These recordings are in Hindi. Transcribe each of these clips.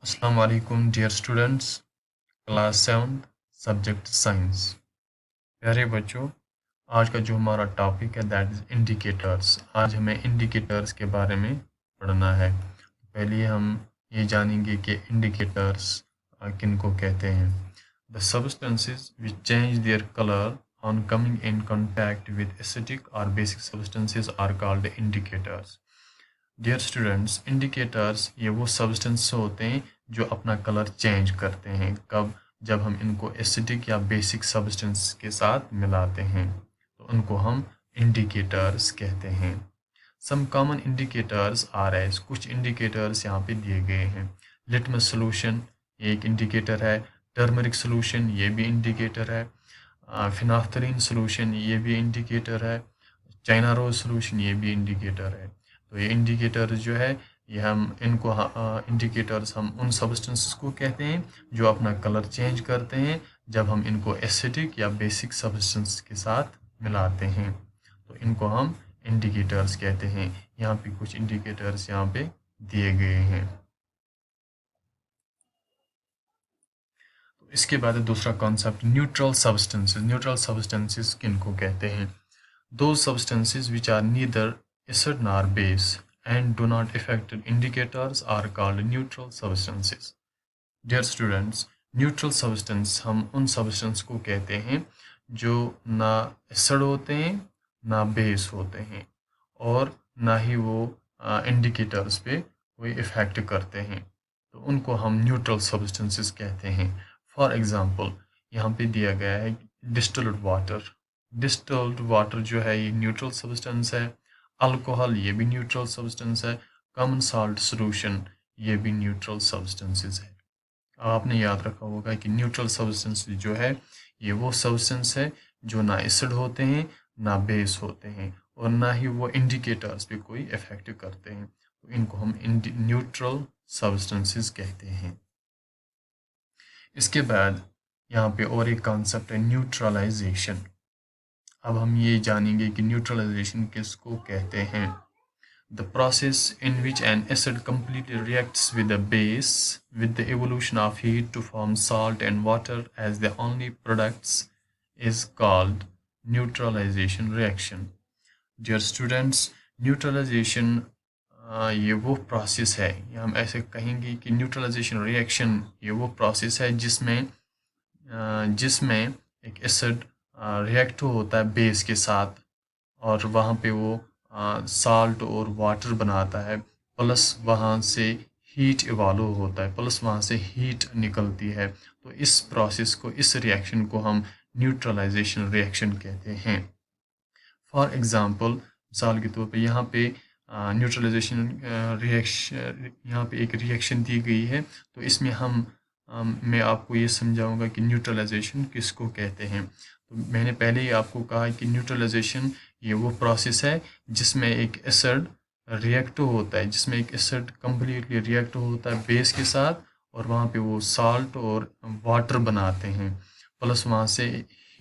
अस्सलाम वालेकुम dear students, class 7 subject science. प्यारे बच्चों, आज का जो हमारा टॉपिक है दैट इज़ इंडिकेटर्स। आज हमें इंडिकेटर्स के बारे में पढ़ना है। पहले हम ये जानेंगे कि इंडिकेटर्स किन को कहते हैं। The substances which change their colour on coming in contact with acidic और basic substances are called indicators. Dear students, indicators ये वो सब्सटेंस होते हैं जो अपना कलर चेंज करते हैं। कब? जब हम इनको एसिडिक या बेसिक सब्सटेंस के साथ मिलाते हैं तो उनको हम इंडिकेटर्स कहते हैं। Some common indicators are as, कुछ इंडिकेटर्स यहाँ पे दिए गए हैं। लिटमस सोल्यूशन ये एक इंडिकेटर है। टर्मरिक सोल्यूशन ये भी इंडिकेटर है। फिनाफ्थलीन सोल्यूशन ये भी इंडिकेटर है। चाइना रोज सोल्यूशन ये भी इंडिकेटर है। तो ये इंडिकेटर जो है ये हम इनको इंडिकेटर्स हम उन सब्सटेंसेस को कहते हैं जो अपना कलर चेंज करते हैं जब हम इनको एसिडिक या बेसिक सब्सटेंस के साथ मिलाते हैं, तो इनको हम इंडिकेटर्स कहते हैं। यहाँ पे कुछ इंडिकेटर्स यहाँ पे दिए गए हैं। तो इसके बाद दूसरा concept neutral substances. Neutral substances किनको कहते हैं? Those substances which are neither acid nor base and do not affect indicators are called neutral substances. Dear students, neutral substance हम उन substance को कहते हैं जो ना acid होते हैं ना base होते हैं और ना ही वो indicators पे कोई effect करते हैं, तो उनको हम neutral substances कहते हैं। For example, यहाँ पे दिया गया है distilled water। डिस्टिल्ड वाटर जो है ये न्यूट्रल सब्सटेंस है। अल्कोहल ये भी न्यूट्रल सब्सटेंस है। कॉमन सॉल्ट सॉल्यूशन ये भी न्यूट्रल सब्सटेंसेस है। आपने याद रखा होगा कि न्यूट्रल सब्सटेंस जो है ये वो सब्सटेंस है जो ना एसिड होते हैं ना बेस होते हैं और ना ही वो इंडिकेटर्स पे कोई इफेक्ट करते हैं, तो इनको हम न्यूट्रल सब्सटेंसेस कहते हैं। इसके बाद यहाँ पे और एक कॉन्सेप्ट है न्यूट्रलाइजेशन। अब हम ये जानेंगे कि न्यूट्रलाइजेशन किसको कहते हैं। The process in which an acid completely reacts with a base with the evolution of heat to form salt and water as the only products is called neutralization reaction. Dear students, neutralization ये वो प्रोसेस है, या हम ऐसे कहेंगे कि न्यूट्रलाइजेशन रिएक्शन ये वो प्रोसेस है जिसमें एक एसिड रिएक्ट होता है बेस के साथ और वहाँ पे वो साल्ट और वाटर बनाता है, प्लस वहाँ से हीट इवॉल्व होता है, प्लस वहाँ से हीट निकलती है। तो इस प्रोसेस को, इस रिएक्शन को हम न्यूट्रलाइजेशन रिएक्शन कहते हैं। फॉर एग्ज़ाम्पल, मिसाल के तौर पे यहाँ पे न्यूट्रलाइजेशन रिएक्शन, यहाँ पे एक रिएक्शन दी गई है, तो इसमें मैं आपको ये समझाऊंगा कि न्यूट्रलाइजेशन किसको कहते हैं। तो मैंने पहले ही आपको कहा कि न्यूट्रलाइजेशन ये वो प्रोसेस है जिसमें एक एसिड रिएक्ट होता है, जिसमें एक एसिड कम्प्लीटली रिएक्ट होता है बेस के साथ और वहाँ पे वो साल्ट और वाटर बनाते हैं, प्लस वहाँ से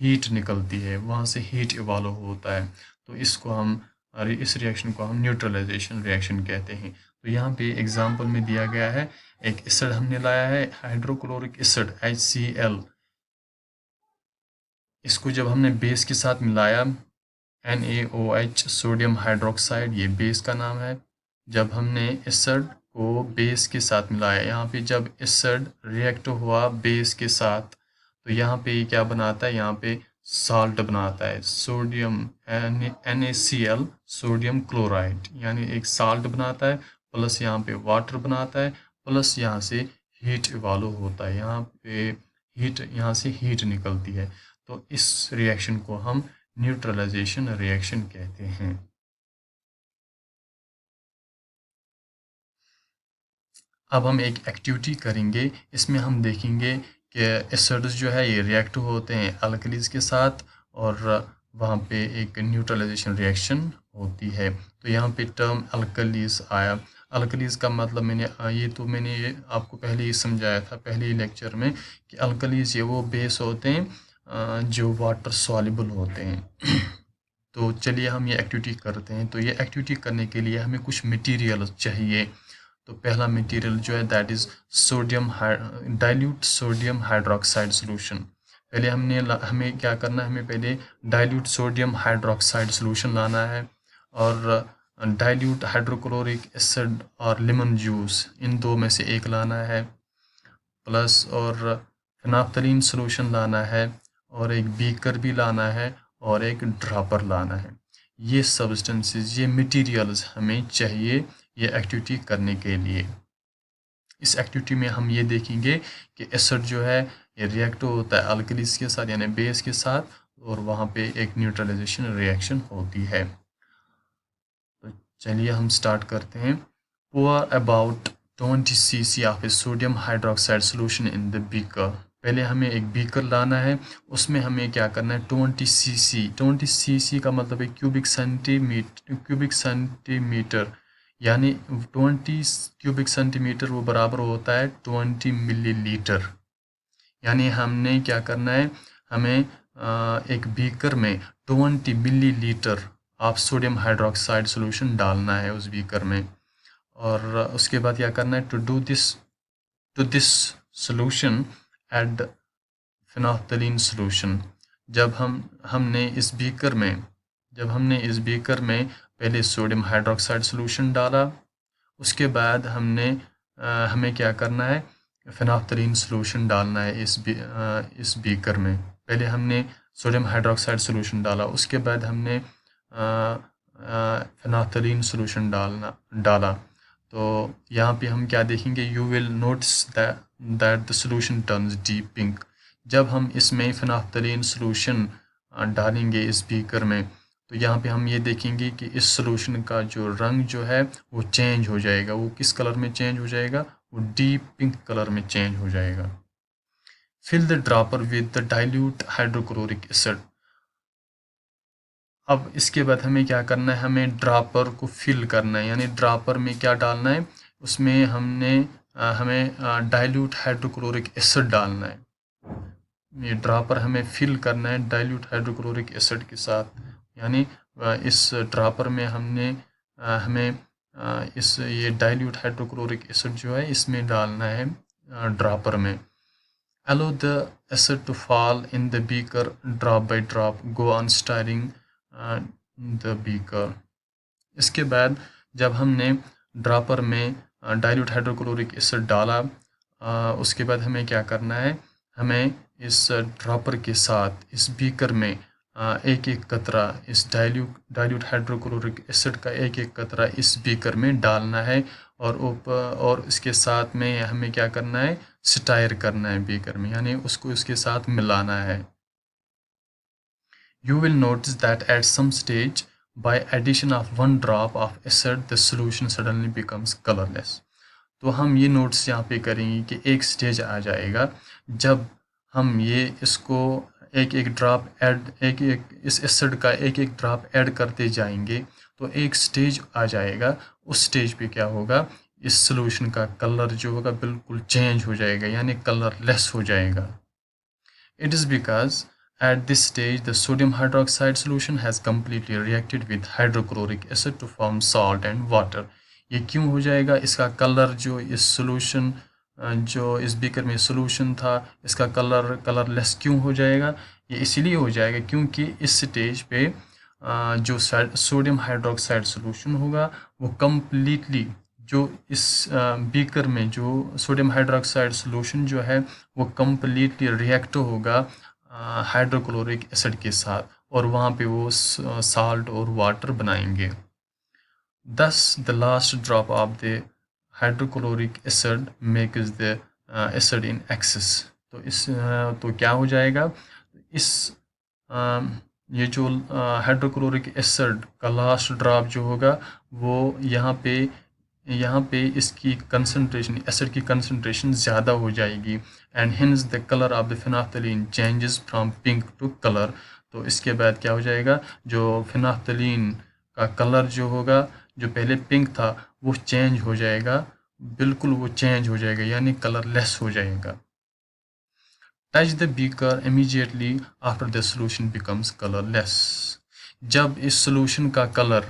हीट निकलती है, वहाँ से हीट इवॉल्व होता है। तो इस रिएक्शन को हम न्यूट्रलाइजेशन रिएक्शन कहते हैं। तो यहाँ पे एग्जांपल में दिया गया है, एक एसिड हमने लाया है हाइड्रोक्लोरिक एसिड HCl। इसको जब हमने बेस के साथ मिलाया NaOH सोडियम हाइड्रोक्साइड, ये बेस का नाम है। जब हमने एसिड को बेस के साथ मिलाया, यहाँ पे जब एसिड रिएक्ट हुआ बेस के साथ तो यहाँ पे क्या बनाता है, यहाँ पे साल्ट बनाता है, सोडियम NaCl सोडियम क्लोराइड, यानी एक साल्ट बनाता है, प्लस यहाँ पे वाटर बनाता है, प्लस यहाँ से हीट इवॉल्व होता है, यहाँ से हीट निकलती है। तो इस रिएक्शन को हम न्यूट्रलाइजेशन रिएक्शन कहते हैं। अब हम एक एक्टिविटी करेंगे, इसमें हम देखेंगे कि एसिड्स जो है ये रिएक्ट होते हैं अल्कलीज के साथ और वहाँ पे एक न्यूट्रलाइजेशन रिएक्शन होती है। तो यहाँ पे टर्म अल्कलीज आया। अल्कलीज का मतलब मैंने ये आपको पहले ही समझाया था पहले ही लेक्चर में कि अल्कलीज ये वो बेस होते हैं जो वाटर सॉल्युबल होते हैं। तो चलिए हम ये एक्टिविटी करते हैं। तो ये एक्टिविटी करने के लिए हमें कुछ मटेरियल चाहिए। तो पहला मटेरियल जो है that is sodium dilute sodium hydroxide solution. पहले हमें क्या करना है, हमें पहले डाइल्यूट सोडियम हाइड्रोक्साइड सोल्यूशन लाना है और डाइल्यूट हाइड्रोक्लोरिक एसिड और लेमन जूस, इन दो में से एक लाना है, प्लस और फिनाफ्थलीन सोल्यूशन लाना है और एक बीकर भी लाना है और एक ड्रॉपर लाना है। ये सब्सटेंसेस, ये मटेरियल्स हमें चाहिए ये एक्टिविटी करने के लिए। इस एक्टिविटी में हम ये देखेंगे कि एसिड जो है ये रिएक्ट होता है अल्कलीज के साथ यानी बेस के साथ, और वहाँ पे एक न्यूट्रलाइजेशन रिएक्शन होती है। तो चलिए हम स्टार्ट करते हैं। pour about 20 cc of a sodium hydroxide solution in the beaker। पहले हमें एक बीकर लाना है, उसमें हमें क्या करना है 20 cc। 20 cc का मतलब है क्यूबिक सेंटीमीटर, यानी 20 क्यूबिक सेंटीमीटर वो बराबर होता है 20 मिलीलीटर। यानी हमने क्या करना है, हमें एक बीकर में 20 millilitre of sodium hydroxide solution डालना है उस बीकर में, और उसके बाद क्या करना है, to this solution add phenolphthalein solution. जब हमने इस बीकर में पहले सोडियम हाइड्रोक्साइड सॉल्यूशन डाला, उसके बाद हमें क्या करना है, फिनाफ्थलीन सॉल्यूशन डालना है इस बीकर में। पहले हमने सोडियम हाइड्रोक्साइड सॉल्यूशन डाला, उसके बाद हमने फिनाफ्थलीन सॉल्यूशन डाला। तो यहाँ पे हम क्या देखेंगे, you will notice that the solution turns deep pink. जब हम इसमें फिनाफ्थलीन सॉल्यूशन डालेंगे इस बीकर में, तो यहाँ पे हम ये देखेंगे कि इस सॉल्यूशन का जो रंग जो है वो चेंज हो जाएगा। वो किस कलर में चेंज हो जाएगा, वो डीप पिंक कलर में चेंज हो जाएगा। Fill the dropper with the dilute hydrochloric acid. अब इसके बाद हमें क्या करना है, हमें ड्रॉपर को फिल करना है, यानी ड्रॉपर में क्या डालना है, उसमें हमें डाइल्यूट हाइड्रोक्लोरिक एसिड डालना है। ये ड्रॉपर हमें फिल करना है डाइल्यूट हाइड्रोक्लोरिक एसिड के साथ, यानी इस ड्रॉपर में हमें ये डाइल्यूट हाइड्रोक्लोरिक एसिड जो है इसमें डालना है ड्रॉपर में। Allow the acid to fall in the beaker drop by drop. Go on stirring the beaker. इसके बाद जब हमने ड्रॉपर में डाइल्यूट हाइड्रोक्लोरिक एसिड डाला, उसके बाद हमें क्या करना है, हमें इस ड्रॉपर के साथ इस बीकर में एक एक कतरा इस डाइल्यूट हाइड्रोक्लोरिक एसिड का एक एक कतरा इस बीकर में डालना है, और इसके साथ में हमें क्या करना है, स्टायर करना है बीकर में, यानी उसको इसके साथ मिलाना है। You will notice that at some stage, by addition of 1 drop of acid, the solution suddenly becomes colorless। तो हम ये नोट्स यहाँ पे करेंगे कि एक स्टेज आ जाएगा जब हम इसको एक एक इस एसिड का एक एक ड्रॉप ऐड करते जाएंगे, तो एक स्टेज आ जाएगा। उस स्टेज पे क्या होगा, इस सॉल्यूशन का कलर जो होगा बिल्कुल चेंज हो जाएगा, यानी कलरलेस हो जाएगा। It is because at this stage the sodium hydroxide solution has completely reacted with hydrochloric acid to form salt and water। ये क्यों हो जाएगा, इसका कलर जो इस सॉल्यूशन जो इस बीकर में सॉल्यूशन था, इसका कलरलेस क्यों हो जाएगा, ये इसीलिए हो जाएगा क्योंकि इस स्टेज पे जो सोडियम हाइड्रोक्साइड सॉल्यूशन होगा वो कम्प्लीटली, जो इस बीकर में जो सोडियम हाइड्रोक्साइड सॉल्यूशन जो है वो कम्प्लीटली रिएक्ट होगा हाइड्रोक्लोरिक एसिड के साथ, और वहाँ पे वो साल्ट और वाटर बनाएंगे। Thus the last drop of the hydrochloric acid makes the acid in excess। तो क्या हो जाएगा, ये जो हाइड्रोक्लोरिक एसिड का लास्ट ड्रॉप जो होगा वो यहाँ पे इसकी कंसंट्रेशन, एसिड की कंसंट्रेशन ज़्यादा हो जाएगी, and hence the colour of the phenolphthalein changes from pink to colour. तो इसके बाद क्या हो जाएगा, जो फिनाफ्थलीन का कलर जो होगा, जो पहले पिंक था वो चेंज हो जाएगा, बिल्कुल वो चेंज हो जाएगा, यानी कलरलेस हो जाएगा। Touch the beaker immediately after the solution becomes colourless. जब इस सॉल्यूशन का कलर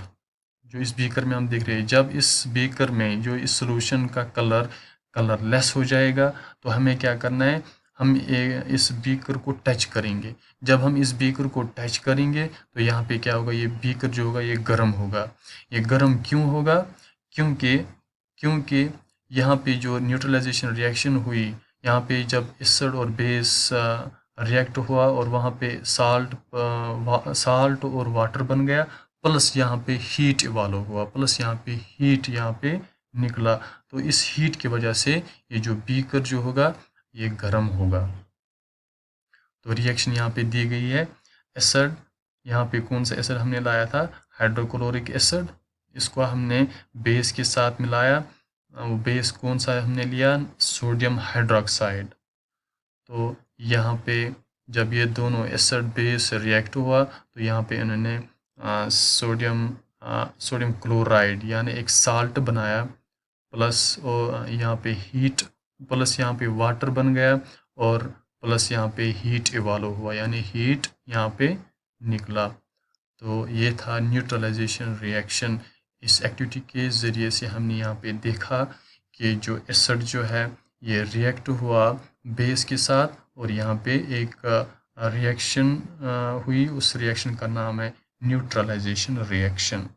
जो इस बीकर में हम देख रहे हैं, जब इस बीकर में जो इस सॉल्यूशन का कलरलेस हो जाएगा तो हमें क्या करना है, हम इस बीकर को टच करेंगे। जब हम इस बीकर को टच करेंगे तो यहाँ पे क्या होगा, ये बीकर जो होगा ये गर्म होगा। ये गर्म क्यों होगा? क्योंकि क्योंकि यहाँ पे जो न्यूट्रलाइजेशन रिएक्शन हुई, यहाँ पे जब एसिड और बेस रिएक्ट हुआ और वहाँ पे साल्ट और वाटर बन गया, प्लस यहाँ पे हीट इवॉल्व हुआ, प्लस यहाँ पे हीट यहाँ पे निकला। तो इस हीट की वजह से ये जो बीकर जो होगा ये गर्म होगा। तो रिएक्शन यहाँ पे दी गई है। एसिड, यहाँ पे कौन सा एसिड हमने लाया था? Hydrochloric acid. इसको हमने बेस के साथ मिलाया। वो बेस कौन सा हमने लिया? Sodium hydroxide. तो यहाँ पे जब ये दोनों एसिड बेस रिएक्ट हुआ तो यहाँ पे इन्होंने सोडियम क्लोराइड यानी एक साल्ट बनाया, प्लस यहाँ पे हीट, प्लस यहाँ पे वाटर बन गया, और प्लस यहाँ पे हीट इवॉल्व हुआ यानी हीट यहाँ पे निकला। तो ये था न्यूट्रलाइजेशन रिएक्शन। इस एक्टिविटी के ज़रिए से हमने यहाँ पे देखा कि जो एसिड जो है ये रिएक्ट हुआ बेस के साथ, और यहाँ पे एक रिएक्शन हुई, उस रिएक्शन का नाम है न्यूट्रलाइजेशन रिएक्शन।